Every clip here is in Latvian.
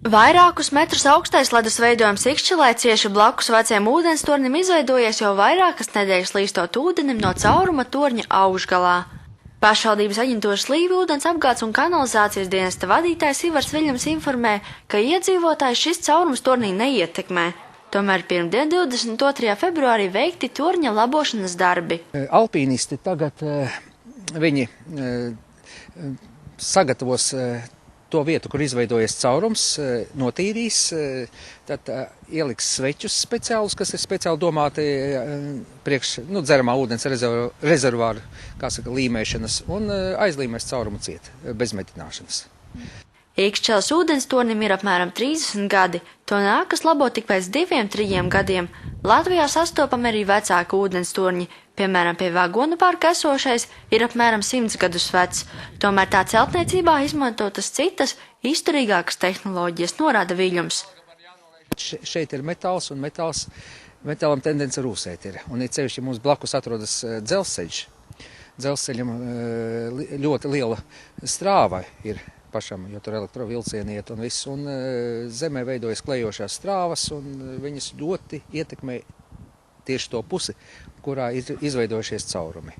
Vairākus metrus augstais ledus veidojums Ikšķilē cieši blakus vecajam ūdenstornim izveidojies jau vairākas nedēļas līstot ūdenim no cauruma torņa augšgalā. Pašvaldības aģentūras Līvūdens apgādes un kanalizācijas dienesta vadītājs Ivars Viļņams informē, ka iedzīvotājs šis caurums tornī neietekmē. Tomēr pirmdien 22. februārī veikti torņa labošanas darbi. Alpīnisti tagad viņi sagatavos to vietu, kur izveidojies caurums, notīrīs, tad ieliks sveķus speciālus, kas ir speciāli domāti priekš dzeramā ūdens rezervāru, līmēšanas, un aizlīmēs caurumu ciet, bez metināšanas. Ikšķeles ūdenstornim ir apmēram 30 gadi, to nākas labot tik pēc 2–3 gadiem. Latvijā sastopami arī vecāki ūdenstorņi, piemēram, pie vagonu parka esošais ir apmēram 100 gadus vecs. Tomēr tā celtniecībā izmantotas citas, izturīgākas tehnoloģijas, norāda Viļņams. Šeit ir metāls, un metālam tendence rūsēt ir. Un ir cevišķi mums blakus atrodas dzelzceļš. Dzelzceļam ļoti liela strāva ir pašam, jo tur elektrovilcieni iet un viss, un zemē veidojas klejošās strāvas, un viņas ļoti ietekmē tieši to pusi, kurā ir izveidojušies caurumi.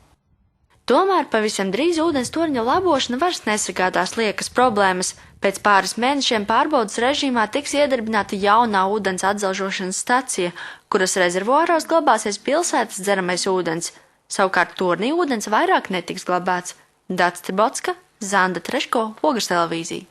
Tomēr pavisam drīz ūdenstorņa labošana vairs nesagādās liekas problēmas. Pēc pāris mēnešiem pārbaudas režīmā tiks iedarbināta jaunā ūdens atzelžošanas stacija, kuras rezervuāros glabāsies pilsētas dzeramais ūdens. Savukārt tornī ūdens vairāk netiks glabāts. Dats Tribotska, Zanda Treško, Ogres televīzija.